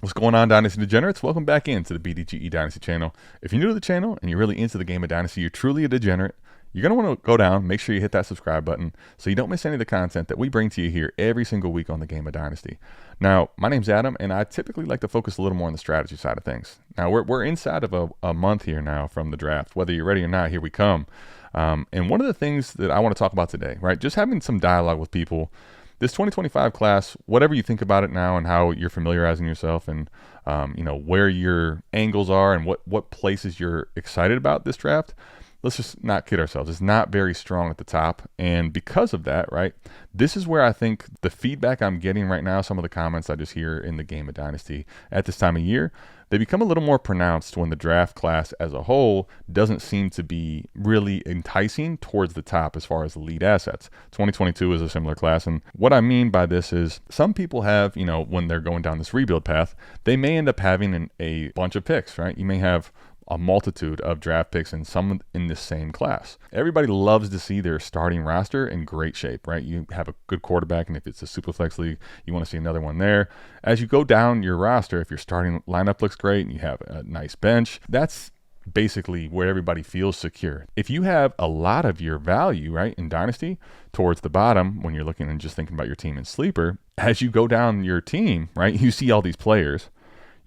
What's going on, Dynasty Degenerates? Welcome back into the BDGE Dynasty channel. If you're new to the channel and you're really into the game of Dynasty, you're truly a degenerate, you're going to want to go down, make sure you hit that subscribe button so you don't miss any of the content that we bring to you here every single week on the game of Dynasty. Now, my name's Adam, and I typically like to focus a little more on the strategy side of things. Now, we're inside of a month here now from the draft. Whether you're ready or not, here we come. And one of the things that I want to talk about today, right, just having some dialogue with people. This 2025 class, whatever you think about it now and how you're familiarizing yourself and where your angles are and what places you're excited about this draft, let's just not kid ourselves. It's not very strong at the top. And because of that, right, this is where I think the feedback I'm getting right now, some of the comments I just hear in the game of Dynasty at this time of year, they become a little more pronounced when the draft class as a whole doesn't seem to be really enticing towards the top as far as the lead assets. 2022 is a similar class. And what I mean by this is some people have, when they're going down this rebuild path, they may end up having a bunch of picks, right? You may have a multitude of draft picks and some in the same class. Everybody loves to see their starting roster in great shape, right? You have a good quarterback, and if it's a super flex league, you want to see another one there. As you go down your roster, if your starting lineup looks great and you have a nice bench, that's basically where everybody feels secure. If you have a lot of your value, right, in Dynasty towards the bottom, when you're looking and just thinking about your team in Sleeper, as you go down your team, right, you see all these players,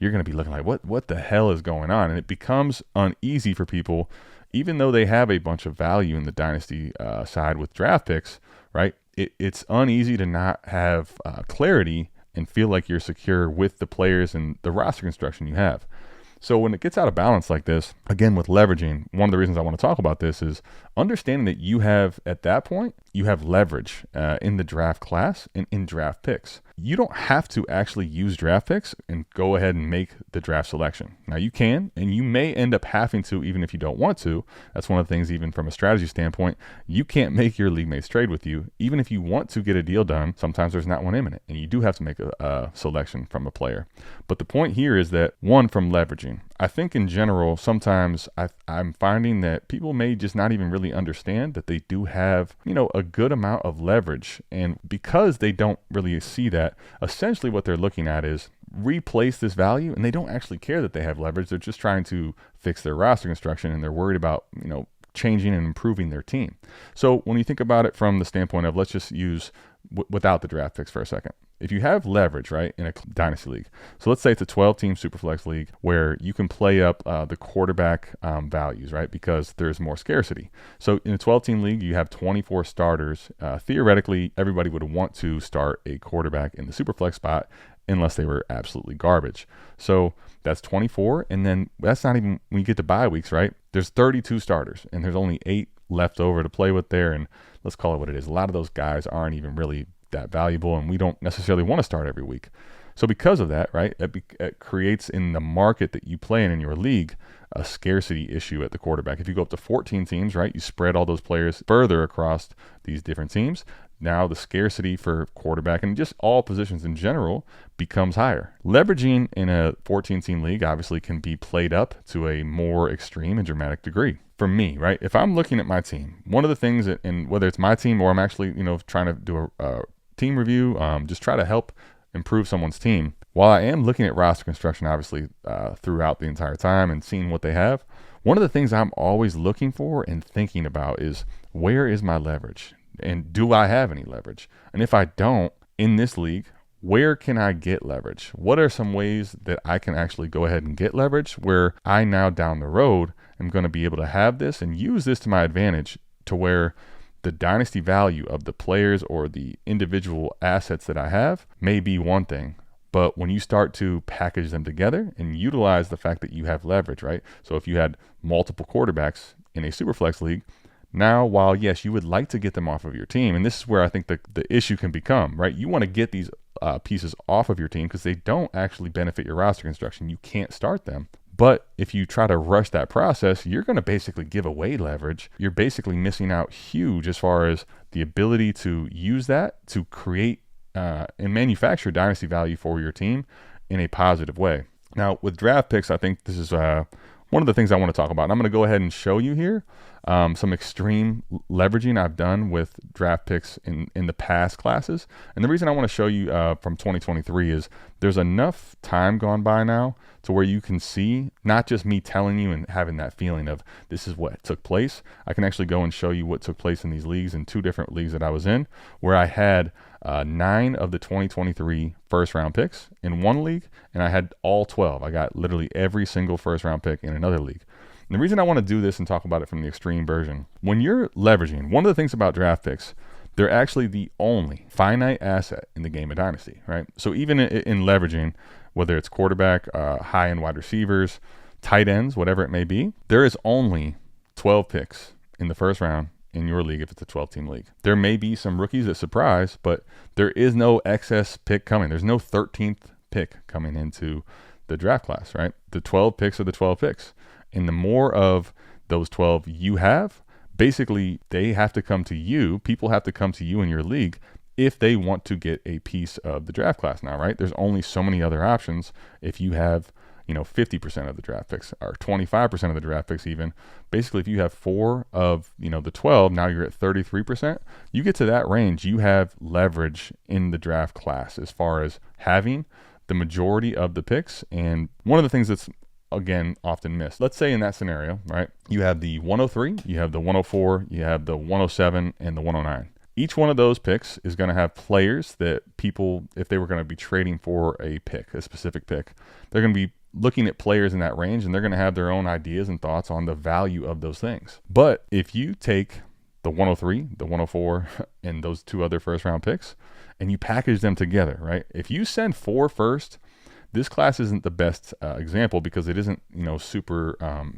you're going to be looking like, what the hell is going on? And it becomes uneasy for people, even though they have a bunch of value in the Dynasty side with draft picks, right? It's uneasy to not have clarity and feel like you're secure with the players and the roster construction you have. So when it gets out of balance like this, again, with leveraging, one of the reasons I want to talk about this is understanding that you have, at that point, you have leverage in the draft class and in draft picks. You don't have to actually use draft picks and go ahead and make the draft selection. Now you can, and you may end up having to, even if you don't want to. That's one of the things, even from a strategy standpoint, you can't make your league mates trade with you. Even if you want to get a deal done, sometimes there's not one imminent, and you do have to make a selection from a player. But the point here is that, one, from leveraging. I think in general, sometimes I'm finding that people may just not even really understand that they do have, a good amount of leverage. And because they don't really see that, essentially what they're looking at is replace this value, and they don't actually care that they have leverage. They're just trying to fix their roster construction, and they're worried about, changing and improving their team. So when you think about it from the standpoint of, let's just use without the draft picks for a second. If you have leverage, right, in a Dynasty league, so let's say it's a 12-team Superflex league where you can play up the quarterback values, right, because there's more scarcity. So in a 12-team league, you have 24 starters. Theoretically, everybody would want to start a quarterback in the Superflex spot unless they were absolutely garbage. So that's 24, and then that's not even when you get to bye weeks, right? There's 32 starters, and there's only 8 left over to play with there, and let's call it what it is. A lot of those guys aren't even really that valuable, and we don't necessarily want to start every week. So because of that, right, it creates in the market that you play in your league a scarcity issue at the quarterback. If you go up to 14 teams, right, you spread all those players further across these different teams. Now the scarcity for quarterback and just all positions in general becomes higher. Leveraging in a 14-team league obviously can be played up to a more extreme and dramatic degree. For me, right, if I'm looking at my team, one of the things that, and whether it's my team or I'm actually, trying to do a team review, just try to help improve someone's team. While I am looking at roster construction, obviously, throughout the entire time and seeing what they have, one of the things I'm always looking for and thinking about is, where is my leverage? And do I have any leverage? And if I don't, in this league, where can I get leverage? What are some ways that I can actually go ahead and get leverage where I now down the road am going to be able to have this and use this to my advantage, to where the Dynasty value of the players or the individual assets that I have may be one thing, but when you start to package them together and utilize the fact that you have leverage, right? So if you had multiple quarterbacks in a Superflex league, now, while yes, you would like to get them off of your team, and this is where I think the issue can become, right? You want to get these pieces off of your team because they don't actually benefit your roster construction. You can't start them. But if you try to rush that process, you're going to basically give away leverage. You're basically missing out huge as far as the ability to use that to create and manufacture dynasty value for your team in a positive way. Now, with draft picks, I think this is one of the things I want to talk about. And I'm going to go ahead and show you here some extreme leveraging I've done with draft picks in the past classes. And the reason I want to show you from 2023 is there's enough time gone by now to where you can see not just me telling you and having that feeling of this is what took place. I can actually go and show you what took place in these leagues, in 2 different leagues that I was in, where I had 9 of the 2023 first round picks in one league, and I had all 12. I got literally every single first round pick in another league. And the reason I want to do this and talk about it from the extreme version, when you're leveraging, one of the things about draft picks, they're actually the only finite asset in the game of Dynasty, right? So even in leveraging, whether it's quarterback, high-end wide receivers, tight ends, whatever it may be, there is only 12 picks in the first round in your league if it's a 12-team league. There may be some rookies that surprise, but there is no excess pick coming. There's no 13th pick coming into the draft class, right? The 12 picks are the 12 picks. And the more of those 12 you have, basically they have to come to you. People have to come to you in your league if they want to get a piece of the draft class now, right? There's only so many other options. If you have, 50% of the draft picks or 25% of the draft picks even, basically if you have 4 of, the 12, now you're at 33%. You get to that range, you have leverage in the draft class as far as having the majority of the picks. And one of the things that's, again, often missed. Let's say in that scenario, right, you have the 103, you have the 104, you have the 107, and the 109. Each one of those picks is going to have players that people, if they were going to be trading for a pick, a specific pick, they're going to be looking at players in that range, and they're going to have their own ideas and thoughts on the value of those things. But if you take the 103, the 104, and those 2 other first round picks, and you package them together, right, if you send 4 first, this class isn't the best example because it isn't, super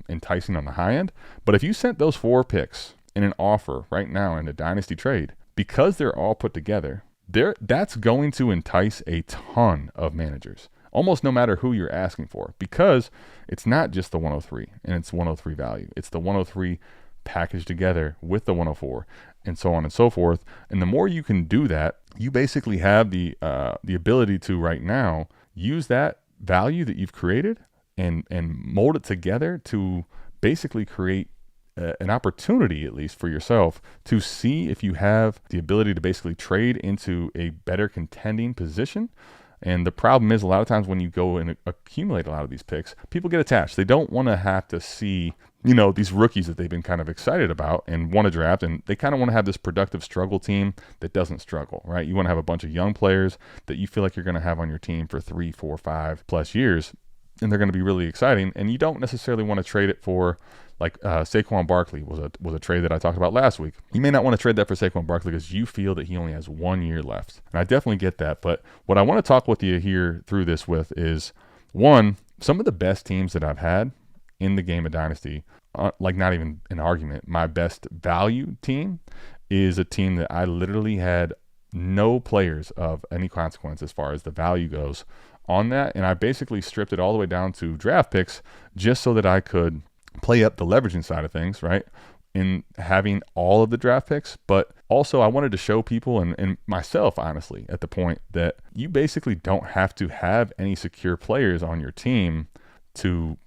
enticing on the high end. But if you sent those 4 picks in an offer right now in a Dynasty trade, because they're all put together, that's going to entice a ton of managers, almost no matter who you're asking for, because it's not just the 103 and it's 103 value. It's the 103 packaged together with the 104 and so on and so forth. And the more you can do that, you basically have the ability to right now use that value that you've created and mold it together to basically create an opportunity, at least for yourself, to see if you have the ability to basically trade into a better contending position. And the problem is a lot of times when you go and accumulate a lot of these picks, people get attached. They don't want to have to see, these rookies that they've been kind of excited about and want to draft. And they kind of want to have this productive struggle team that doesn't struggle, right? You want to have a bunch of young players that you feel like you're going to have on your team for 3, 4, 5+ years. And they're going to be really exciting. And you don't necessarily want to trade it for, like Saquon Barkley was a trade that I talked about last week. You may not want to trade that for Saquon Barkley because you feel that he only has 1 year left. And I definitely get that. But what I want to talk with you here through this with is, one, some of the best teams that I've had in the game of Dynasty, like not even an argument, my best value team is a team that I literally had no players of any consequence as far as the value goes on that. And I basically stripped it all the way down to draft picks just so that I could play up the leveraging side of things, right, in having all of the draft picks. But also I wanted to show people and myself, honestly, at the point that you basically don't have to have any secure players on your team to,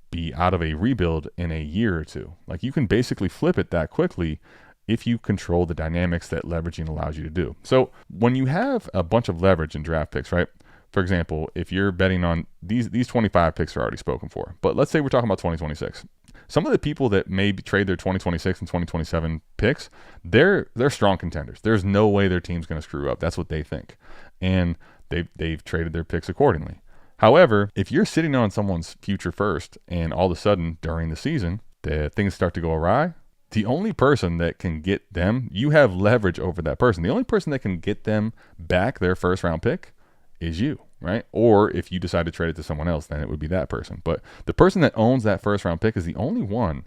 be out of a rebuild in a year or 2. Like, you can basically flip it that quickly if you control the dynamics that leveraging allows you to do. So when you have a bunch of leverage in draft picks, right, for example, if you're betting on these 25 picks are already spoken for, but let's say we're talking about 2026. Some of the people that may trade their 2026 and 2027 picks, they're strong contenders. There's no way their team's going to screw up. That's what they think. And they've traded their picks accordingly. However, if you're sitting on someone's future first and all of a sudden during the season, things start to go awry, the only person that can get them, you have leverage over that person. The only person that can get them back their first round pick is you, right? Or if you decide to trade it to someone else, then it would be that person. But the person that owns that first round pick is the only one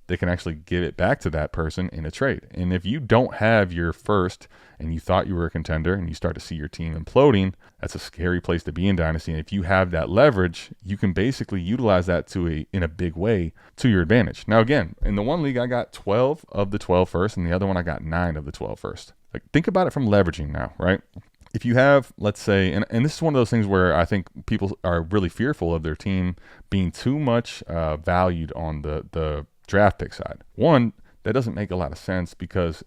that can actually give it back to that person in a trade. And if you don't have your first and you thought you were a contender and you start to see your team imploding, that's a scary place to be in Dynasty. And if you have that leverage, you can basically utilize that in a big way to your advantage. Now, again, in the one league, I got 12 of the 12 first, and the other one, I got 9 of the 12 first. Like, think about it from leveraging now, right? if you have, let's say, and this is one of those things where I think people are really fearful of their team being too much valued on the draft pick side. One, that doesn't make a lot of sense because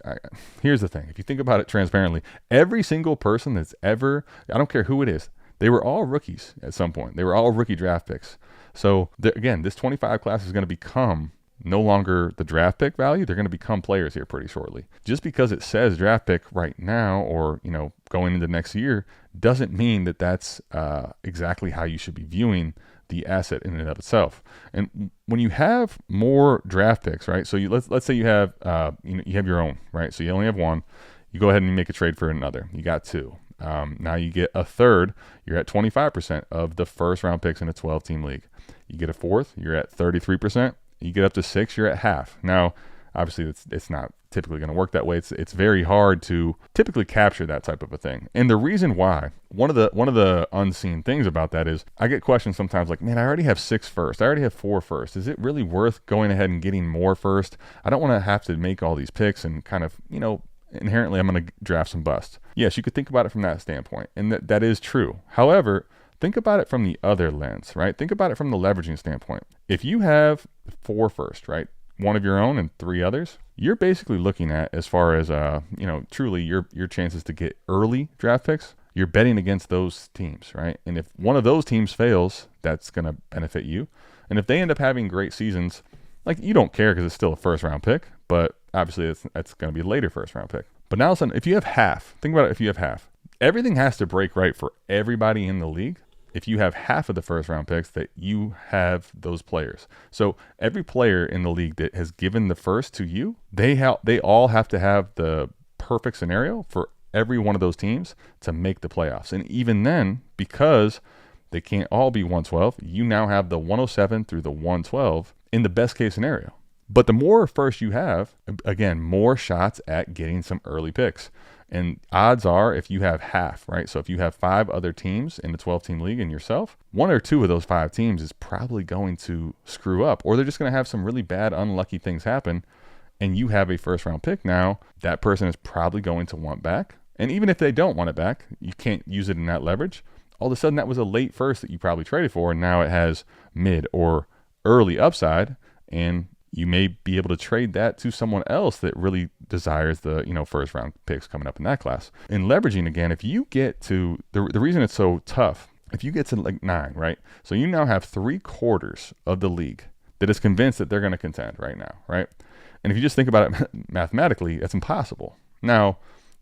here's the thing. If you think about it transparently, every single person that's ever, I don't care who it is, they were all rookies at some point. They were all rookie draft picks. So again, this 25 class is going to become no longer the draft pick value. They're going to become players here pretty shortly. Just because it says draft pick right now or, going into next year doesn't mean that that's exactly how you should be viewing the asset in and of itself. And when you have more draft picks, right? So let's say you have you have your own, right? So you only have one. You go ahead and you make a trade for another. You got two. Now you get a third. You're at 25% of the first round picks in a 12-team league. You get a fourth. You're at 33%. You get up to 6. You're at half. Now, obviously, it's not typically going to work that way. It's very hard to typically capture that type of a thing. And the reason why, one of the unseen things about that is I get questions sometimes like, man, I already have 6 first. I already have 4 first. Is it really worth going ahead and getting more first? I don't want to have to make all these picks and kind of, inherently I'm going to draft some bust. Yes, you could think about it from that standpoint. And that is true. However, think about it from the other lens, right? Think about it from the leveraging standpoint. If you have 4 first, right? 1 of your own and 3 others, you're basically looking at, as far as truly your chances to get early draft picks, you're betting against those teams, right? And if one of those teams fails, that's going to benefit you. And if they end up having great seasons, like, you don't care because it's still a first round pick, but obviously that's going to be a later first round pick. But now all of a sudden, if you have half, think about it, if you have half, everything has to break right for everybody in the league. If you have half of the first round picks, that you have those players. So every player in the league that has given the first to you, they all have to have the perfect scenario for every one of those teams to make the playoffs. And even then, because they can't all be 112, you now have the 107 through the 112 in the best case scenario. But the more first you have, again, more shots at getting some early picks. And odds are, if you have half, right? So if you have 5 other teams in the 12-team league and yourself, 1 or 2 of those 5 teams is probably going to screw up, or they're just going to have some really bad, unlucky things happen. And you have a first-round pick now, that person is probably going to want back. And even if they don't want it back, you can't use it in that leverage. All of a sudden, that was a late first that you probably traded for, and now it has mid or early upside, and you may be able to trade that to someone else that really desires the first round picks coming up in that class. In leveraging, again, if you get to the reason it's so tough, if you get to like 9, right? So you now have 3/4 of the league that is convinced that they're going to contend right now, right? And if you just think about it mathematically, it's impossible. Now,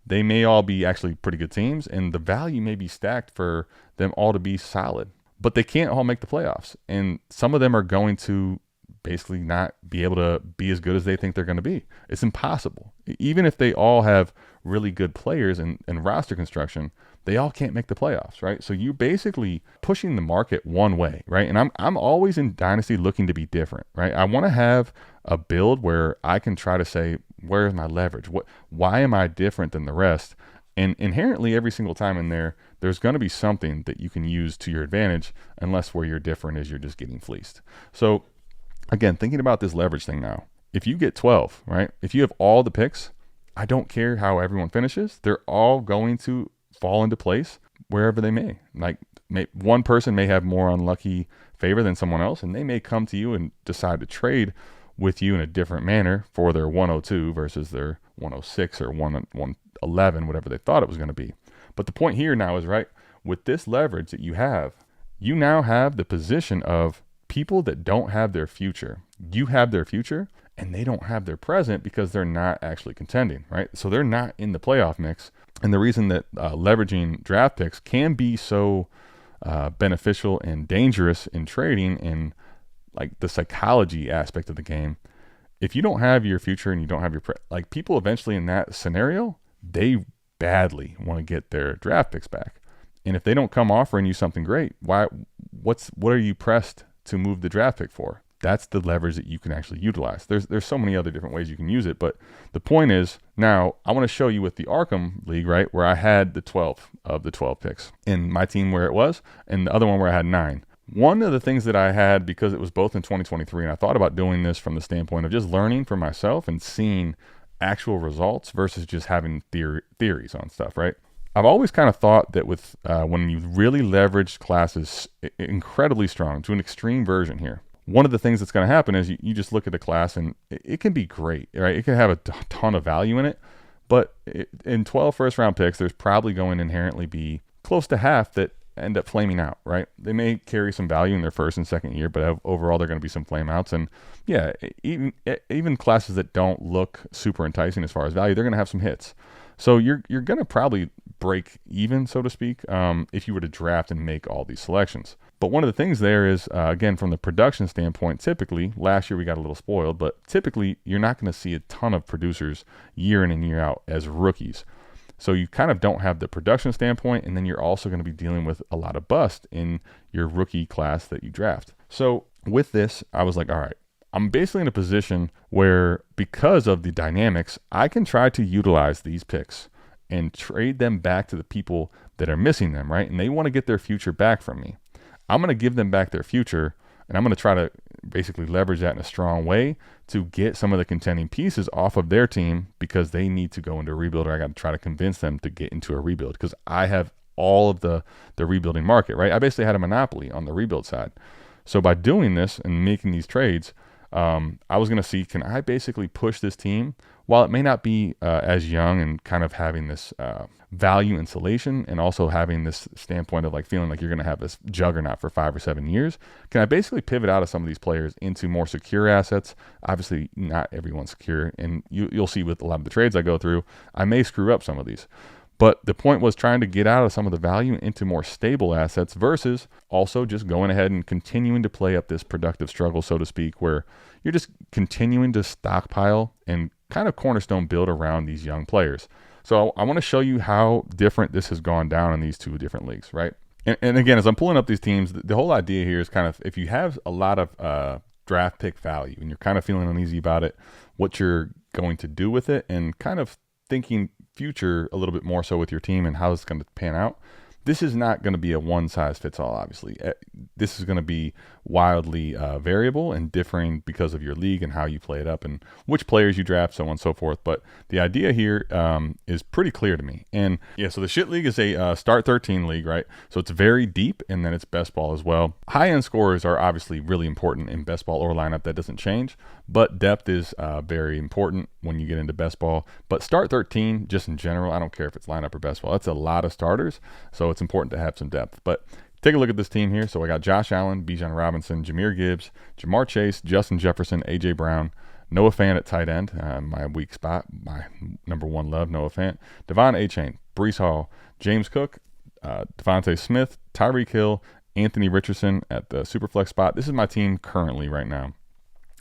they may all be actually pretty good teams, and the value may be stacked for them all to be solid, but they can't all make the playoffs. And some of them are going to basically not be able to be as good as they think they're going to be. It's impossible. Even if they all have really good players and roster construction, they all can't make the playoffs, right? So you're basically pushing the market one way, right? And I'm always in Dynasty looking to be different, right? I want to have a build where I can try to say, where's my leverage? Why am I different than the rest? And inherently, every single time in there's going to be something that you can use to your advantage, unless where you're different is you're just getting fleeced. So again, thinking about this leverage thing now, if you get 12, right? If you have all the picks, I don't care how everyone finishes. They're all going to fall into place wherever they may. Like, one person may have more unlucky favor than someone else, and they may come to you and decide to trade with you in a different manner for their 102 versus their 106 or 111, whatever they thought it was going to be. But the point here now is, right, with this leverage that you now have the position of people that don't have their future. You have their future, and they don't have their present because they're not actually contending, right? So they're not in the playoff mix. And the reason that leveraging draft picks can be so beneficial and dangerous in trading and like the psychology aspect of the game, if you don't have your future and you don't have your like, people eventually in that scenario, they badly want to get their draft picks back. And if they don't come offering you something great, what are you pressed to move the draft pick for? That's the leverage that you can actually utilize. There's so many other different ways you can use it, but the point is, now I want to show you with the Arkham League, right, where I had the 12 of the 12 picks, and my team where it was, and the other one where I had 9. One of the things that I had, because it was both in 2023, and I thought about doing this from the standpoint of just learning for myself and seeing actual results versus just having theories on stuff, right? I've always kind of thought that with when you really leverage classes incredibly strong to an extreme version here, one of the things that's going to happen is you just look at the class and it can be great, right? It can have a ton of value in it, but in 12 first round picks, there's probably going to inherently be close to half that end up flaming out, right? They may carry some value in their first and second year, but overall they're going to be some flame outs. And yeah, even classes that don't look super enticing as far as value, they're going to have some hits. So you're going to probably break even, so to speak, if you were to draft and make all these selections. But one of the things there is, again, from the production standpoint, typically, last year we got a little spoiled, but typically you're not going to see a ton of producers year in and year out as rookies. So you kind of don't have the production standpoint, and then you're also going to be dealing with a lot of bust in your rookie class that you draft. So with this, I was like, all right, I'm basically in a position where because of the dynamics, I can try to utilize these picks and trade them back to the people that are missing them, right? And they want to get their future back from me. I'm going to give them back their future, and I'm going to try to basically leverage that in a strong way to get some of the contending pieces off of their team because they need to go into a rebuild, or I got to try to convince them to get into a rebuild because I have all of the rebuilding market, right? I basically had a monopoly on the rebuild side. So by doing this and making these trades, I was going to see, can I basically push this team while it may not be as young and kind of having this value insulation and also having this standpoint of like feeling like you're going to have this juggernaut for 5 or 7 years, can I basically pivot out of some of these players into more secure assets? Obviously, not everyone's secure, and you'll see with a lot of the trades I go through, I may screw up some of these. But the point was trying to get out of some of the value into more stable assets versus also just going ahead and continuing to play up this productive struggle, so to speak, where you're just continuing to stockpile and kind of cornerstone build around these young players. So I want to show you how different this has gone down in these two different leagues, right? And again, as I'm pulling up these teams, the whole idea here is kind of if you have a lot of draft pick value and you're kind of feeling uneasy about it, what you're going to do with it and kind of thinking future a little bit more so with your team and how it's going to pan out. This is not going to be a one size fits all, obviously. This is going to be wildly variable and differing because of your league and how you play it up and which players you draft, so on and so forth. But the idea here is pretty clear to me. And yeah, so the shit league is a start 13 league, right? So it's very deep, and then it's best ball as well. High end scores are obviously really important in best ball or lineup. That doesn't change, but depth is very important when you get into best ball. But start 13, just in general, I don't care if it's lineup or best ball. That's a lot of starters, so it's important to have some depth. But take a look at this team here. So I got Josh Allen, Bijan Robinson, Jahmyr Gibbs, Jamar Chase, Justin Jefferson, A.J. Brown, Noah Fant at tight end, my weak spot, my number one love, Noah Fant, Devon Achane, Breece Hall, James Cook, Devontae Smith, Tyreek Hill, Anthony Richardson at the Superflex spot. This is my team currently right now.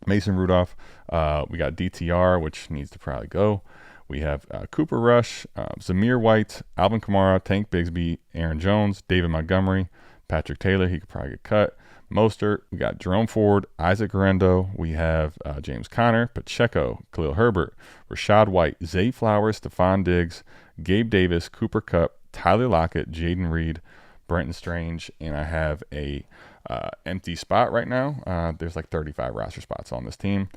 Mason Rudolph, we got DTR, which needs to probably go. We have Cooper Rush, Zamir White, Alvin Kamara, Tank Bigsby, Aaron Jones, David Montgomery, Patrick Taylor, he could probably get cut. Mostert, we got Jerome Ford, Isaac Guerrero, we have James Conner, Pacheco, Khalil Herbert, Rashad White, Zay Flowers, Stephon Diggs, Gabe Davis, Cooper Kupp, Tyler Lockett, Jaden Reed, Brenton Strange, and I have a empty spot right now. There's like 35 roster spots on this team.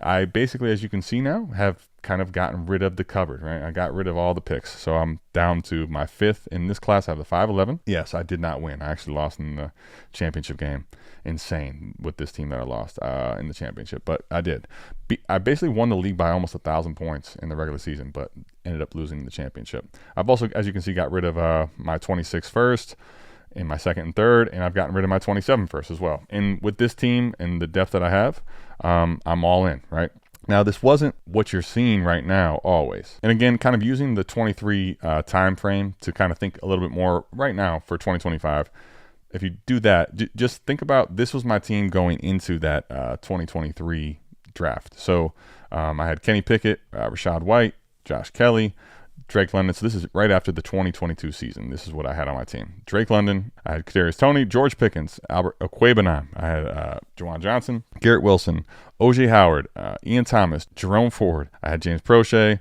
I basically, as you can see now, have kind of gotten rid of the cupboard, right? I got rid of all the picks. So I'm down to my fifth in this class. I have the 5'11". Yes, I did not win. I actually lost in the championship game. Insane with this team that I lost in the championship, but I did. I basically won the league by almost 1,000 points in the regular season, but ended up losing the championship. I've also, as you can see, got rid of my 26 first in my second and third, and I've gotten rid of my 27 first as well. And with this team and the depth that I have, I'm all in, right? Now, this wasn't what you're seeing right now always. And again, kind of using the 23 time frame to kind of think a little bit more right now for 2025. If you do that, just think about this was my team going into that 2023 draft. So I had Kenny Pickett, Rashad White, Josh Kelly, Drake London. So this is right after the 2022 season. This is what I had on my team. Drake London, I had Kadarius Toney, George Pickens, Albert Okwuegbunam. I had Juwan Johnson, Garrett Wilson, O.J. Howard, Ian Thomas, Jerome Ford. I had James Prochet,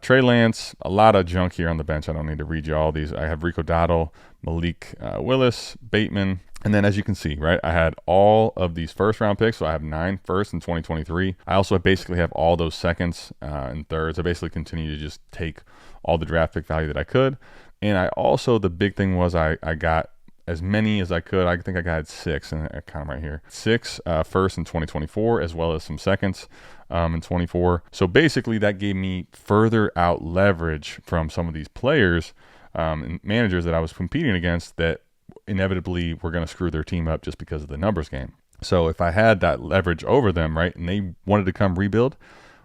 Trey Lance, a lot of junk here on the bench. I don't need to read you all these. I have Rico Dowdle, Malik Willis, Bateman. And then as you can see, right, I had all of these first round picks. So I have 9 firsts in 2023. I also basically have all those seconds and thirds. I basically continue to just take all the draft pick value that I could. And I also, the big thing was I got as many as I could. I think I got 6, and I kind of right here, 6 first in 2024, as well as some seconds in 24. So basically that gave me further out leverage from some of these players and managers that I was competing against that inevitably were going to screw their team up just because of the numbers game. So if I had that leverage over them, right, and they wanted to come rebuild,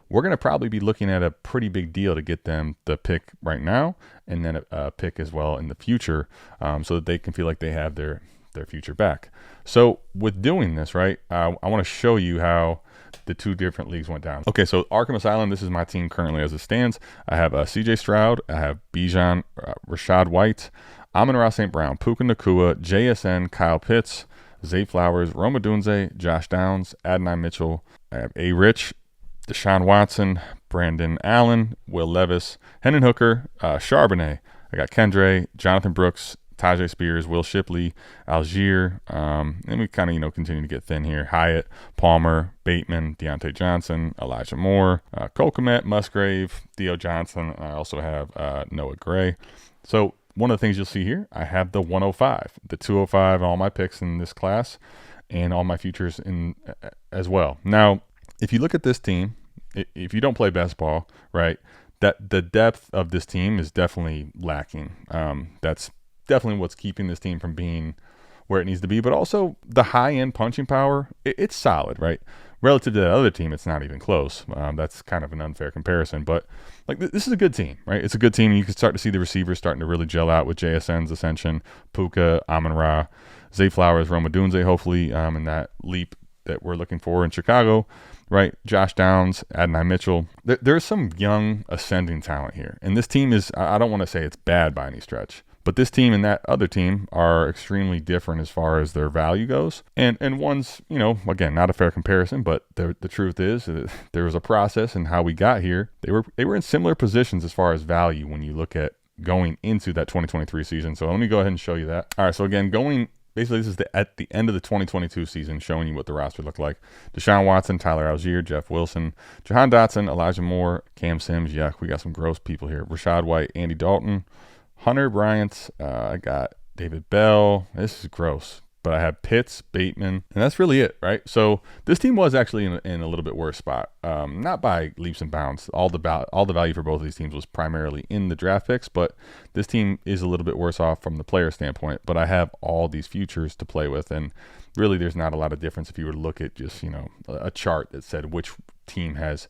we're going to probably be looking at a pretty big deal to get them the pick right now, and then a pick as well in the future, so that they can feel like they have their future back. So with doing this, right, I want to show you how the 2 different leagues went down. Okay, so Arkham Asylum, this is my team currently as it stands. I have CJ Stroud, I have Bijan, Rashad White, Amon-Ra St. Brown, Puka Nacua, JSN, Kyle Pitts, Zay Flowers, Roma Dunze, Josh Downs, Adonai Mitchell, I have A. Rich, Deshaun Watson, Brandon Allen, Will Levis, Hendon Hooker, Charbonnet. I got Kendre, Jonathan Brooks, Tajay Spears, Will Shipley, Algier, and we kind of, continue to get thin here. Hyatt, Palmer, Bateman, Deontay Johnson, Elijah Moore, Cole Kmet, Musgrave, Theo Johnson. I also have Noah Gray. So one of the things you'll see here, I have the 105, the 205, all my picks in this class, and all my futures in as well. Now, if you look at this team, if you don't play best ball, right, that the depth of this team is definitely lacking. That's definitely what's keeping this team from being where it needs to be. But also the high-end punching power, it's solid, right? Relative to the other team, it's not even close. That's kind of an unfair comparison. But like this is a good team, right? It's a good team. And you can start to see the receivers starting to really gel out with JSN's ascension, Puka, Amon-Ra, Zay Flowers, Roma Dunze, hopefully, in that leap that we're looking for in Chicago. Right, Josh Downs, Adonai Mitchell. There's some young ascending talent here. And this team is, I don't want to say it's bad by any stretch, but this team and that other team are extremely different as far as their value goes. And one's, again, not a fair comparison, but the truth is there was a process in how we got here. They were in similar positions as far as value when you look at going into that 2023 season. So let me go ahead and show you that. All right, so again, basically, this is at the end of the 2022 season, showing you what the roster looked like. Deshaun Watson, Tyler Algier, Jeff Wilson, Jahan Dotson, Elijah Moore, Cam Sims. Yuck, we got some gross people here. Rashad White, Andy Dalton, Hunter Bryant. I got David Bell. This is gross. But I have Pitts, Bateman, and that's really it, right? So this team was actually in a little bit worse spot. Not by leaps and bounds. All the value for both of these teams was primarily in the draft picks, but this team is a little bit worse off from the player standpoint. But I have all these futures to play with, and really there's not a lot of difference if you were to look at just, a chart that said which team has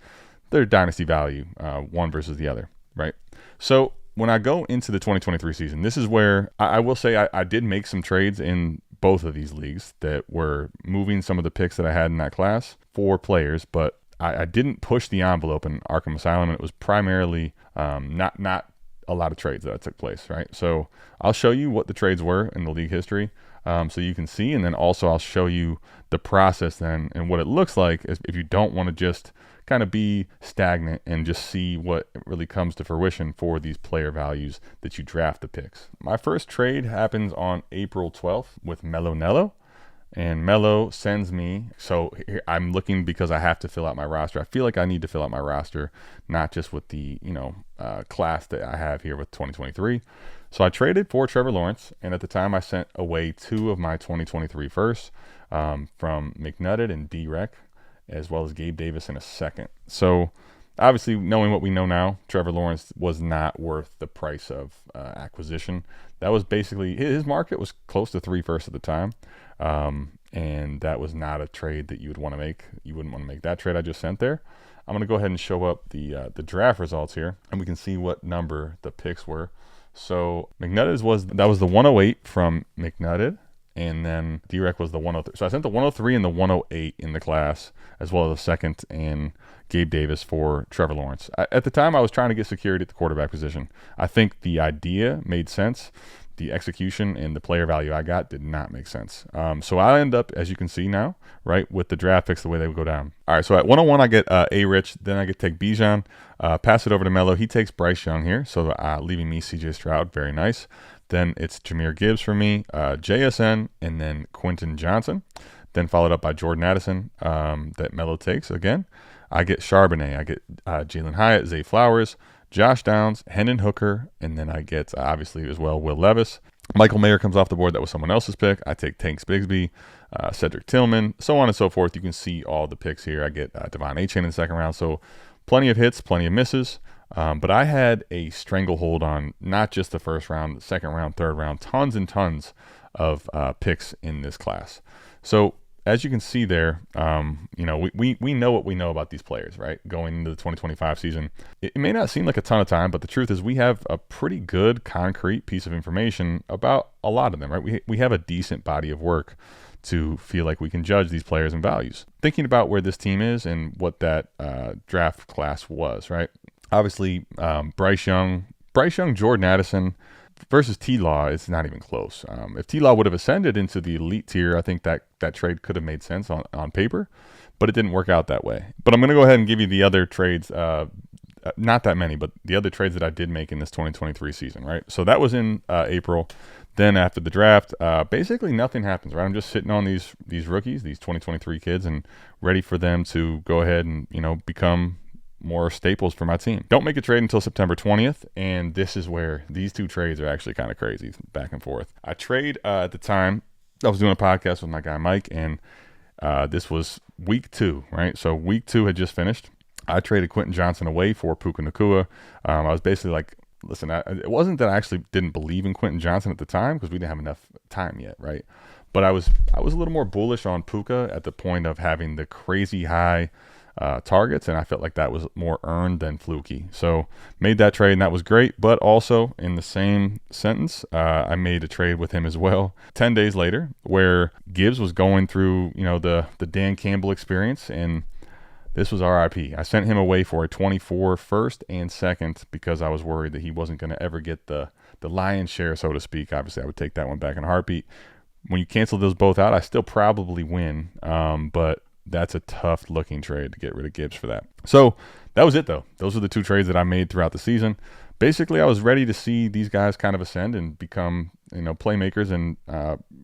their dynasty value, one versus the other, right? So when I go into the 2023 season, this is where I will say I did make some trades in both of these leagues that were moving some of the picks that I had in that class for players, but I didn't push the envelope in Arkham Asylum, and it was primarily not a lot of trades that took place, right? So I'll show you what the trades were in the league history, so you can see, and then also I'll show you the process then and what it looks like if you don't want to just kind of be stagnant and just see what really comes to fruition for these player values that you draft the picks. My first trade happens on April 12th with Melo Nello, and Melo sends me, so here I'm looking because I have to fill out my roster. I feel like I need to fill out my roster, not just with the class that I have here with 2023. So I traded for Trevor Lawrence, and at the time I sent away 2 of my 2023 firsts from McNutted and D-Rec, as well as Gabe Davis in a second. So obviously, knowing what we know now, Trevor Lawrence was not worth the price of acquisition. That was basically, his market was close to 3 firsts at the time. And that was not a trade that you would want to make. You wouldn't want to make that trade I just sent there. I'm going to go ahead and show up the draft results here, and we can see what number the picks were. So McNutted was the 108 from McNutted, and then D-Rec was the 103. So I sent the 103 and the 108 in the class, as well as the second and Gabe Davis for Trevor Lawrence. At the time, I was trying to get security at the quarterback position. I think the idea made sense. The execution and the player value I got did not make sense. So I end up, as you can see now, right, with the draft picks the way they would go down. All right, so at 101, I get A-Rich. Then I get to take Bijan, pass it over to Melo. He takes Bryce Young here, so leaving me CJ Stroud. Very nice. Then it's Jahmyr Gibbs for me, JSN, and then Quentin Johnson. Then followed up by Jordan Addison that Melo takes again. I get Charbonnet. I get Jalen Hyatt, Zay Flowers, Josh Downs, Hendon Hooker, and then I get, obviously, as well, Will Levis. Michael Mayer comes off the board. That was someone else's pick. I take Tanks Bigsby, Cedric Tillman, so on and so forth. You can see all the picks here. I get Devon Achane in the second round. So plenty of hits, plenty of misses. But I had a stranglehold on not just the first round, the second round, third round, tons and tons of picks in this class. So as you can see there, we know what we know about these players, right? Going into the 2025 season, it may not seem like a ton of time, but the truth is we have a pretty good concrete piece of information about a lot of them, right? We have a decent body of work to feel like we can judge these players and values. Thinking about where this team is and what that draft class was, right? Obviously, Bryce Young, Jordan Addison versus T-Law is not even close. If T-Law would have ascended into the elite tier, I think that trade could have made sense on paper, but it didn't work out that way. But I'm going to go ahead and give you the other trades, not that many, but the other trades that I did make in this 2023 season, right? So that was in April. Then after the draft, basically nothing happens, right? I'm just sitting on these rookies, these 2023 kids, and ready for them to go ahead and, become more staples for my team. Don't make a trade until September 20th, and this is where these two trades are actually kind of crazy, back and forth. I trade at the time, I was doing a podcast with my guy Mike, and this was week 2, right? So week 2 had just finished. I traded Quentin Johnson away for Puka Nacua. I was basically like, listen, it wasn't that I actually didn't believe in Quentin Johnson at the time because we didn't have enough time yet, right? But I was a little more bullish on Puka at the point of having the crazy high targets, and I felt like that was more earned than fluky. So made that trade, and that was great. But also in the same sentence, I made a trade with him as well 10 days later, where Gibbs was going through the Dan Campbell experience, and this was RIP. I sent him away for a 24 first and second because I was worried that he wasn't going to ever get the lion's share, so to speak. Obviously, I would take that one back in a heartbeat. When you cancel those both out, I still probably win, but that's a tough looking trade to get rid of Gibbs for that. So that was it, though. Those are the two trades that I made throughout the season. Basically, I was ready to see these guys kind of ascend and become, playmakers and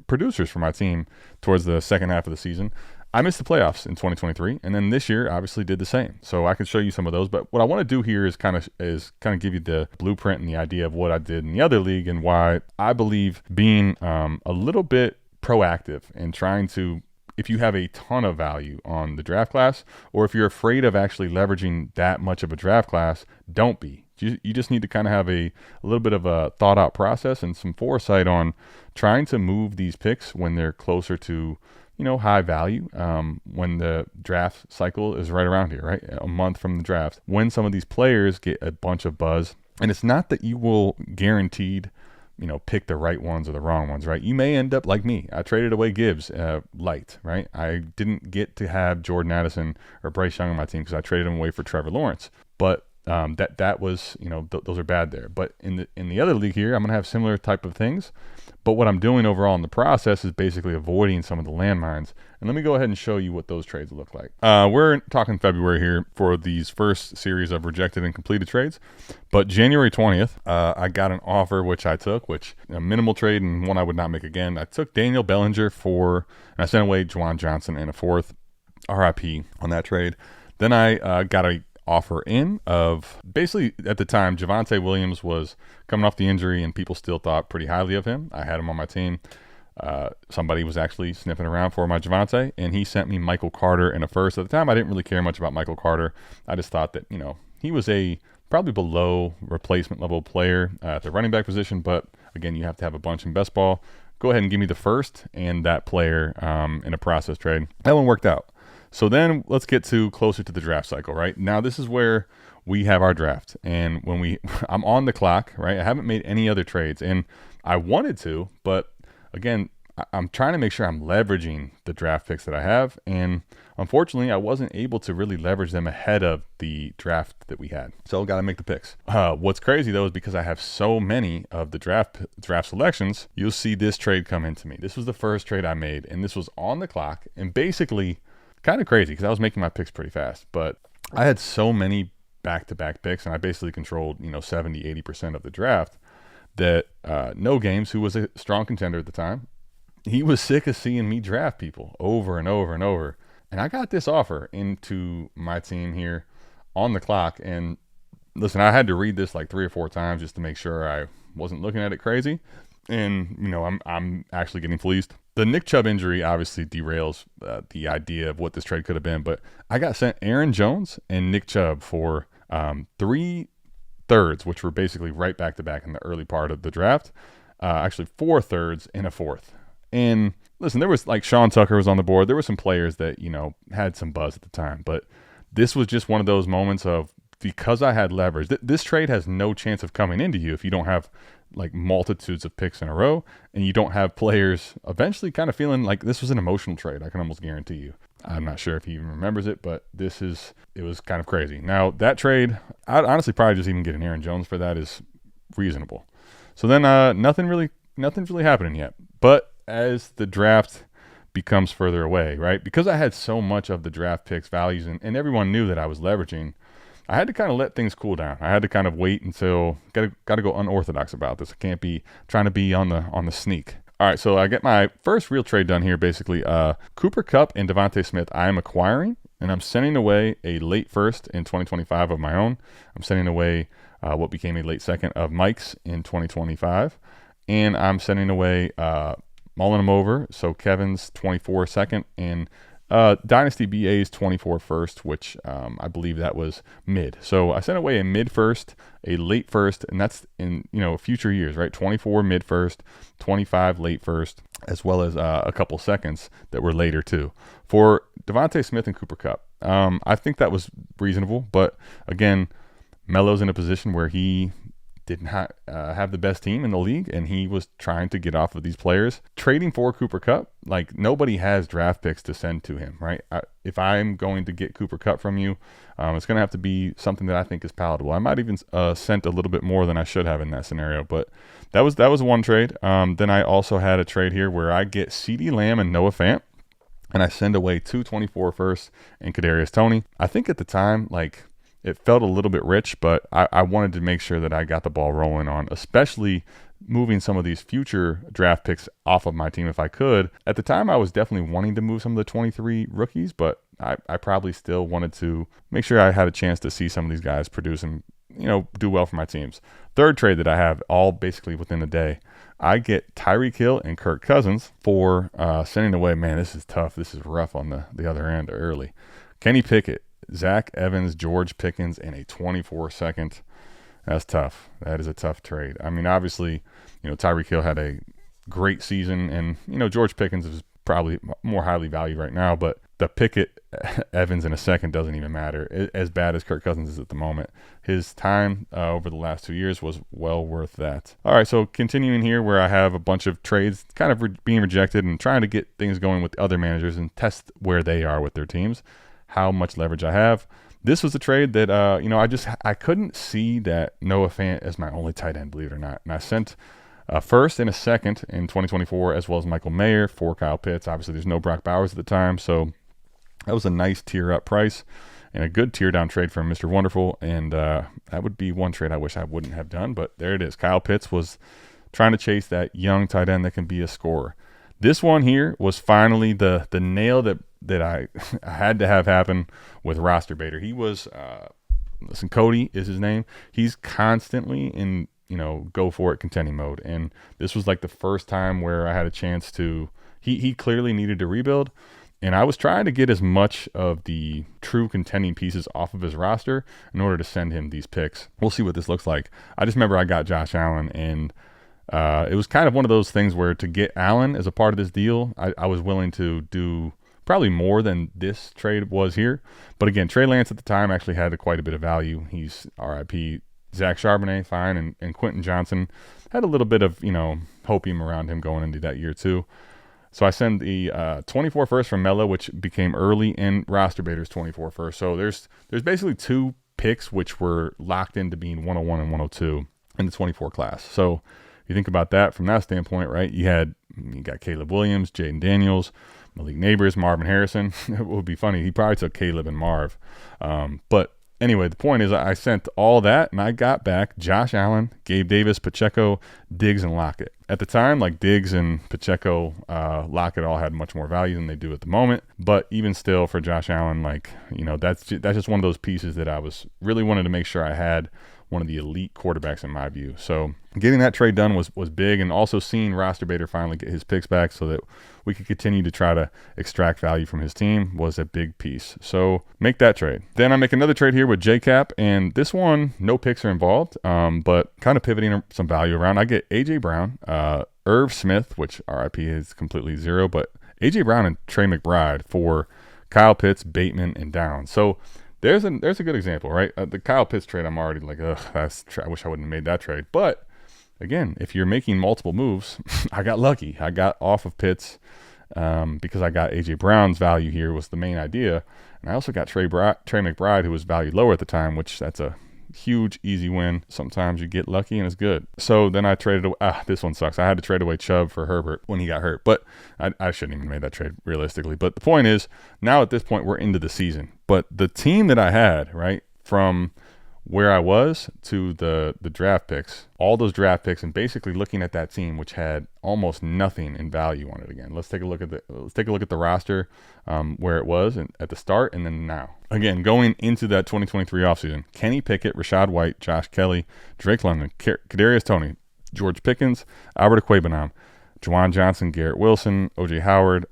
producers for my team towards the second half of the season. I missed the playoffs in 2023, and then this year obviously did the same. So I could show you some of those, but what I want to do here is kind of give you the blueprint and the idea of what I did in the other league and why I believe being a little bit proactive and trying to, if you have a ton of value on the draft class, or if you're afraid of actually leveraging that much of a draft class, don't be. You just need to kind of have a little bit of a thought out process and some foresight on trying to move these picks when they're closer to, high value, when the draft cycle is right around here, right? A month from the draft, when some of these players get a bunch of buzz. And it's not that you will guaranteed pick the right ones or the wrong ones, right? You may end up like me. I traded away Gibbs light, right? I didn't get to have Jordan Addison or Bryce Young on my team because I traded him away for Trevor Lawrence. But that was, those are bad there. But in the other league here, I'm going to have similar type of things. But what I'm doing overall in the process is basically avoiding some of the landmines. And let me go ahead and show you what those trades look like. We're talking February here for these first series of rejected and completed trades. But January 20th, I got an offer, which I took, a minimal trade and one I would not make again. I took Daniel Bellinger and I sent away Juwan Johnson and a fourth, RIP on that trade. Then I got a offer in of basically at the time Javonte Williams was coming off the injury and people still thought pretty highly of him. I had him on my team. Somebody was actually sniffing around for my Javonte, and he sent me Michael Carter in a first. At the time, I didn't really care much about Michael Carter. I just thought that he was a probably below replacement level player at the running back position, but again, you have to have a bunch in best ball. Go ahead and give me the first and that player in a process trade. That one worked out. So then let's get to closer to the draft cycle, right? Now this is where we have our draft. And when I'm on the clock, right? I haven't made any other trades and I wanted to, but again, I'm trying to make sure I'm leveraging the draft picks that I have. And unfortunately, I wasn't able to really leverage them ahead of the draft that we had. So got to make the picks. What's crazy though is because I have so many of the draft selections, you'll see this trade come into me. This was the first trade I made and this was on the clock and basically kind of crazy because I was making my picks pretty fast, but I had so many back-to-back picks and I basically controlled, 70-80% of the draft that No Games, who was a strong contender at the time, he was sick of seeing me draft people over and over and over. And I got this offer into my team here on the clock. And listen, I had to read this like 3 or 4 times just to make sure I wasn't looking at it crazy. And, I'm actually getting fleeced. The Nick Chubb injury obviously derails the idea of what this trade could have been, but I got sent Aaron Jones and Nick Chubb for 3 thirds, which were basically right back to back in the early part of the draft. Actually, 4 thirds and a fourth. And listen, there was like Sean Tucker was on the board. There were some players that, had some buzz at the time, but this was just one of those moments of, because I had leverage, this trade has no chance of coming into you if you don't have like multitudes of picks in a row and you don't have players eventually kind of feeling like this was an emotional trade. I can almost guarantee you. I'm not sure if he even remembers it, but it was kind of crazy. Now that trade, I'd honestly probably just even get an Aaron Jones for that is reasonable. So then nothing's really happening yet. But as the draft becomes further away, right? Because I had so much of the draft picks values and everyone knew that I was leveraging, I had to kind of let things cool down. I had to kind of wait until got to go unorthodox about this. I can't be trying to be on the sneak. All right, so I get my first real trade done here. Basically, Cooper Kupp and Devontae Smith I am acquiring, and I'm sending away a late first in 2025 of my own. I'm sending away what became a late second of Mike's in 2025, and I'm sending away mulling them over. So Kevin's 24 second and Dynasty BA's 24 first, which I believe that was mid. So I sent away a mid first, a late first, and that's in future years, right? 24 mid first, 25 late first, as well as a couple seconds that were later too for Devontae Smith and Cooper Kupp. I think that was reasonable, but again, Melo's in a position where he did not have the best team in the league, and he was trying to get off of these players. Trading for Cooper Kupp, like nobody has draft picks to send to him, right? If I'm going to get Cooper Kupp from you, it's going to have to be something that I think is palatable. I might even sent a little bit more than I should have in that scenario, but that was one trade. Then I also had a trade here where I get CeeDee Lamb and Noah Fant, and I send away 224 firsts and Kadarius Toney. I think at the time, like, it felt a little bit rich, but I wanted to make sure that I got the ball rolling on, especially moving some of these future draft picks off of my team if I could. At the time, I was definitely wanting to move some of the 23 rookies, but I probably still wanted to make sure I had a chance to see some of these guys produce and, do well for my teams. Third trade that I have, all basically within a day, I get Tyreek Hill and Kirk Cousins for sending away. Man, this is tough. This is rough on the other end early. Kenny Pickett, Zach Evans, George Pickens, and a 24 second. That's tough. That is a tough trade. I mean, obviously, Tyreek Hill had a great season, and, George Pickens is probably more highly valued right now, but the Pickett Evans in a second doesn't even matter. As bad as Kirk Cousins is at the moment, his time over the last 2 years was well worth that. All right, so continuing here where I have a bunch of trades kind of being rejected and trying to get things going with other managers and test where they are with their teams, how much leverage I have. This was a trade that, I couldn't see that Noah Fant as my only tight end, believe it or not. And I sent a first and a second in 2024, as well as Michael Mayer for Kyle Pitts. Obviously, there's no Brock Bowers at the time, so that was a nice tier-up price and a good tier-down trade from Mr. Wonderful. And that would be one trade I wish I wouldn't have done, but there it is. Kyle Pitts was trying to chase that young tight end that can be a scorer. This one here was finally the nail that I had to have happen with roster baiter. He was, Cody is his name. He's constantly in, go for it contending mode. And this was like the first time where I had a chance to, he clearly needed to rebuild. And I was trying to get as much of the true contending pieces off of his roster in order to send him these picks. We'll see what this looks like. I just remember I got Josh Allen, and it was kind of one of those things where to get Allen as a part of this deal, I was willing to do probably more than this trade was here. But again, Trey Lance at the time actually had quite a bit of value. He's RIP. Zach Charbonnet, fine, and Quentin Johnson had a little bit of, hopium around him going into that year too. So I send the 24 first from Melo, which became early in roster baiter's 24 first. So there's basically two picks which were locked into being 101 and 102 in the 24 class. So if you think about that from that standpoint, right, you got Caleb Williams, Jaden Daniels, Malik Neighbors, Marvin Harrison. It would be funny. He probably took Caleb and Marv. But anyway, the point is I sent all that, and I got back Josh Allen, Gabe Davis, Pacheco, Diggs, and Lockett. At the time, like Diggs and Pacheco, Lockett all had much more value than they do at the moment. But even still, for Josh Allen, that's just one of those pieces that I was really wanted to make sure I had one of the elite quarterbacks in my view. So getting that trade done was big, and also seeing Roster Bader finally get his picks back so that we could continue to try to extract value from his team was a big piece. So make that trade. Then I make another trade here with JCap, and this one, no picks are involved, but kind of pivoting some value around. I get A.J. Brown, Irv Smith, which RIP is completely zero, but A.J. Brown and Trey McBride for Kyle Pitts, Bateman, and Downs. So there's a good example, right? The Kyle Pitts trade, I'm already like, ugh, I wish I wouldn't have made that trade. But again, if you're making multiple moves, I got lucky. I got off of Pitts because I got A.J. Brown's value here was the main idea. And I also got Trey McBride, who was valued lower at the time, which that's a huge, easy win. Sometimes you get lucky and it's good. So then I traded away, this one sucks. I had to trade away Chubb for Herbert when he got hurt, but I shouldn't even made that trade realistically. But the point is, now at this point, we're into the season. But the team that I had, right, from where I was to the draft picks, all those draft picks, and basically looking at that team, which had almost nothing in value on it. Again, let's take a look at the roster, where it was at the start and then now. Again, going into that 2023 offseason, Kenny Pickett, Rachaad White, Josh Kelly, Drake London, Kadarius Toney, George Pickens, Albert Aquabanam, Juwan Johnson, Garrett Wilson, O.J. Howard,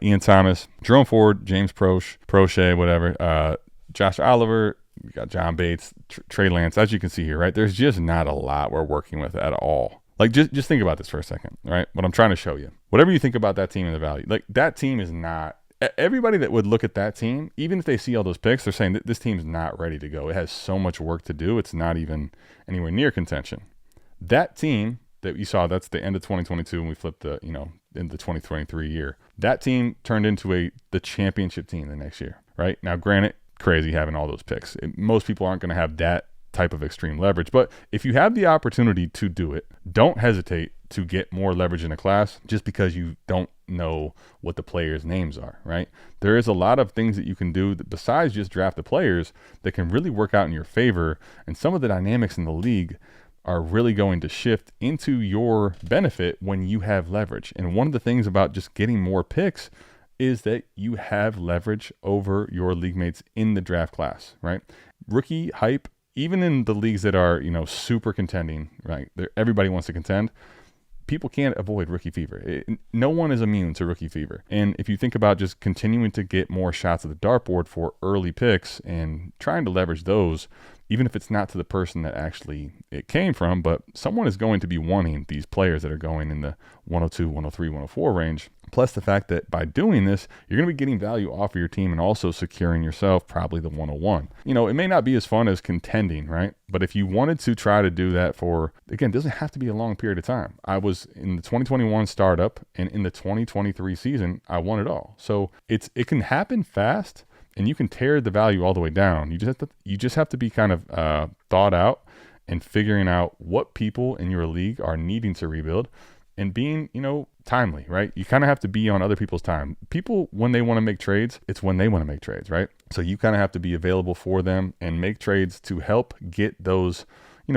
Ian Thomas, Jerome Ford, James Prochet, whatever, Josh Oliver. We got John Bates, Trey Lance. As you can see here, right, there's just not a lot we're working with at all. Like, just think about this for a second, right? What I'm trying to show you. Whatever you think about that team and the value, like, that team is not – everybody that would look at that team, even if they see all those picks, they're saying that this team's not ready to go. It has so much work to do. It's not even anywhere near contention. That team that you saw, that's the end of 2022 when we flipped the, in the 2023 year. That team turned into the championship team the next year, right? Now, granted, crazy having all those picks. Most people aren't going to have that type of extreme leverage, but if you have the opportunity to do it, don't hesitate to get more leverage in a class just because you don't know what the players' names are, right? There is a lot of things that you can do that besides just draft the players that can really work out in your favor, and some of the dynamics in the league are really going to shift into your benefit when you have leverage. And one of the things about just getting more picks is that you have leverage over your league mates in the draft class, right? Rookie hype, even in the leagues that are, super contending, right? Everybody wants to contend. People can't avoid rookie fever. No one is immune to rookie fever. And if you think about just continuing to get more shots at the dartboard for early picks and trying to leverage those, even if it's not to the person that actually it came from, but someone is going to be wanting these players that are going in the 102, 103, 104 range. Plus the fact that by doing this, you're going to be getting value off of your team and also securing yourself probably the 101. It may not be as fun as contending, right? But if you wanted to try to do that for, again, it doesn't have to be a long period of time. I was in the 2021 startup, and in the 2023 season, I won it all. So it can happen fast, and you can tear the value all the way down. You just have to be kind of thought out and figuring out what people in your league are needing to rebuild and being, timely, right? You kind of have to be on other people's time. People, when they want to make trades, it's when they want to make trades, right? So you kind of have to be available for them and make trades to help get those,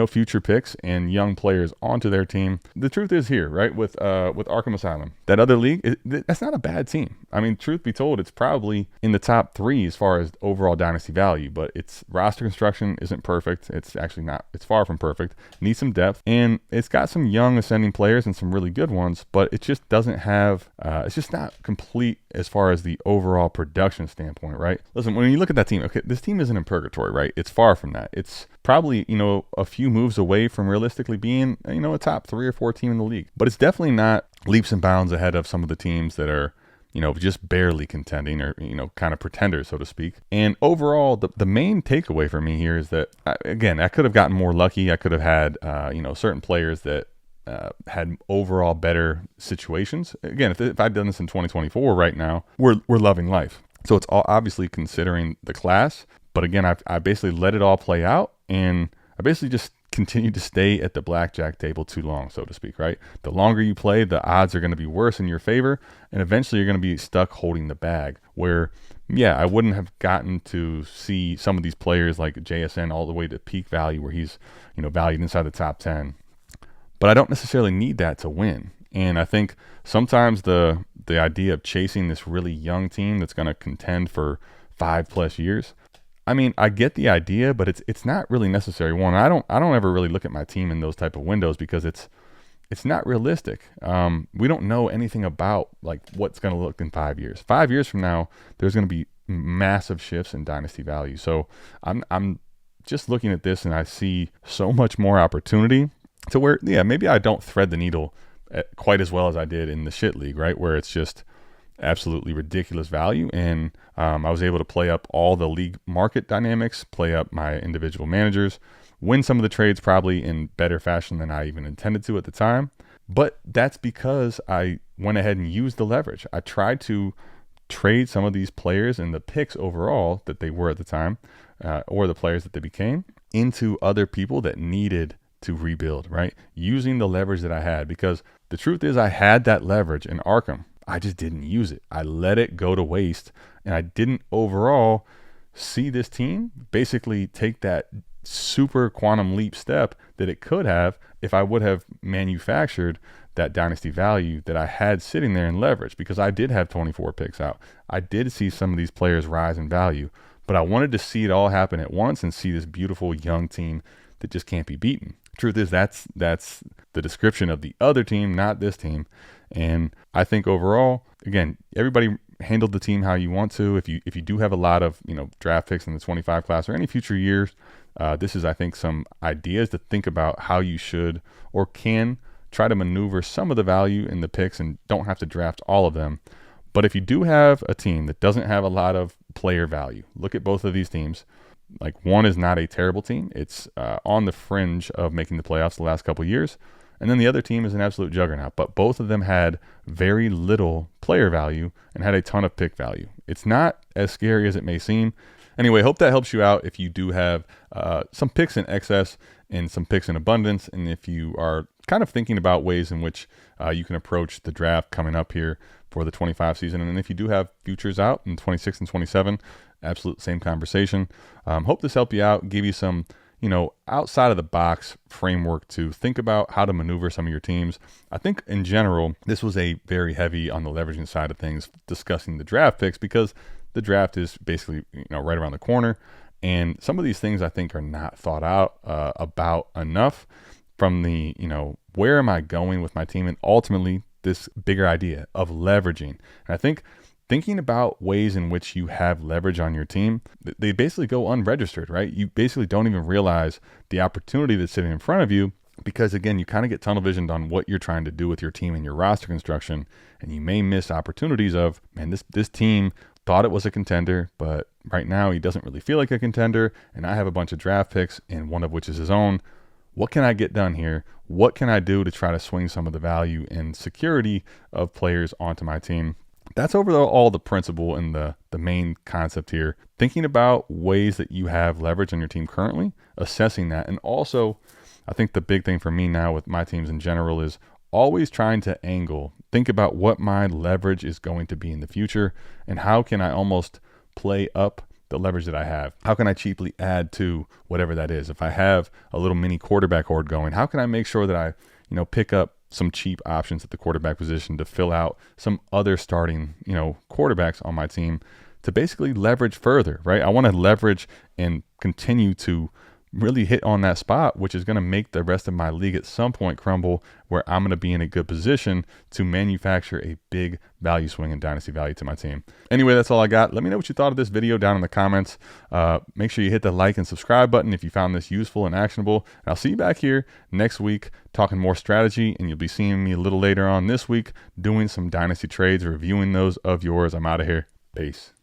future picks and young players onto their team. The truth is here, right? With Arkham Asylum, that other league, that's not a bad team. I mean, truth be told, it's probably in the top 3 as far as overall dynasty value, but its roster construction isn't perfect. It's actually not, it's far from perfect. Needs some depth, and it's got some young ascending players and some really good ones, but it just doesn't have, it's just not complete as far as the overall production standpoint, right? Listen, when you look at that team, okay, this team isn't in purgatory, right? It's far from that. It's probably, a few moves away from realistically being, a top 3 or 4 team in the league. But it's definitely not leaps and bounds ahead of some of the teams that are, just barely contending or, kind of pretenders, so to speak. And overall, the main takeaway for me here is that, again, I could have gotten more lucky. I could have had, certain players that had overall better situations. Again, if I'd done this in 2024 right now, we're loving life. So it's all obviously considering the class. But again, I basically let it all play out, and I basically just continued to stay at the blackjack table too long, so to speak, right? The longer you play, the odds are going to be worse in your favor, and eventually you're going to be stuck holding the bag where, yeah, I wouldn't have gotten to see some of these players like JSN all the way to peak value where he's, valued inside the top 10. But I don't necessarily need that to win. And I think sometimes the idea of chasing this really young team that's going to contend for 5+ years, I mean, I get the idea, but it's not really necessary. One, I don't ever really look at my team in those type of windows because it's not realistic. We don't know anything about like what's going to look in 5 years. 5 years from now, there's going to be massive shifts in dynasty value. So I'm just looking at this and I see so much more opportunity to where, yeah, maybe I don't thread the needle quite as well as I did in the shit league, right? Where it's just absolutely ridiculous value. And I was able to play up all the league market dynamics, play up my individual managers, win some of the trades probably in better fashion than I even intended to at the time. But that's because I went ahead and used the leverage. I tried to trade some of these players and the picks overall that they were at the time, or the players that they became, into other people that needed to rebuild, right? Using the leverage that I had, because the truth is I had that leverage in Arkham. I just didn't use it. I let it go to waste, and I didn't overall see this team basically take that super quantum leap step that it could have if I would have manufactured that dynasty value that I had sitting there in leverage, because I did have 24 picks out. I did see some of these players rise in value, but I wanted to see it all happen at once and see this beautiful young team that just can't be beaten. Truth is, that's the description of the other team, not this team. And I think overall, again, everybody handled the team how you want to. If you do have a lot of draft picks in the 25 class or any future years, this is, I think, some ideas to think about how you should or can try to maneuver some of the value in the picks and don't have to draft all of them. But if you do have a team that doesn't have a lot of player value, look at both of these teams. Like, one is not a terrible team. It's on the fringe of making the playoffs the last couple of years. And then the other team is an absolute juggernaut. But both of them had very little player value and had a ton of pick value. It's not as scary as it may seem. Anyway, hope that helps you out if you do have some picks in excess and some picks in abundance. And if you are kind of thinking about ways in which you can approach the draft coming up here for the 25 season. And if you do have futures out in 26 and 27, absolute same conversation. Hope this helped you out, give you some outside of the box framework to think about how to maneuver some of your teams. I think in general, this was a very heavy on the leveraging side of things, discussing the draft picks, because the draft is basically, right around the corner. And some of these things I think are not thought out about enough from the, where am I going with my team? And ultimately this bigger idea of leveraging. And I think thinking about ways in which you have leverage on your team, they basically go unregistered, right? You basically don't even realize the opportunity that's sitting in front of you, because again, you kind of get tunnel visioned on what you're trying to do with your team and your roster construction. And you may miss opportunities of, man, this team thought it was a contender, but right now he doesn't really feel like a contender. And I have a bunch of draft picks, and one of which is his own. What can I get done here? What can I do to try to swing some of the value and security of players onto my team? That's overall the principle and the main concept here. Thinking about ways that you have leverage on your team currently, assessing that. And also, I think the big thing for me now with my teams in general is always trying to think about what my leverage is going to be in the future, and how can I almost play up the leverage that I have? How can I cheaply add to whatever that is? If I have a little mini quarterback horde going, how can I make sure that I, pick up some cheap options at the quarterback position to fill out some other starting, quarterbacks on my team to basically leverage further, right? I want to leverage and continue to really hit on that spot, which is going to make the rest of my league at some point crumble, where I'm going to be in a good position to manufacture a big value swing and dynasty value to my team. Anyway, that's all I got. Let me know what you thought of this video down in the comments. Make sure you hit the like and subscribe button if you found this useful and actionable. And I'll see you back here next week talking more strategy, and you'll be seeing me a little later on this week doing some dynasty trades, reviewing those of yours. I'm out of here. Peace.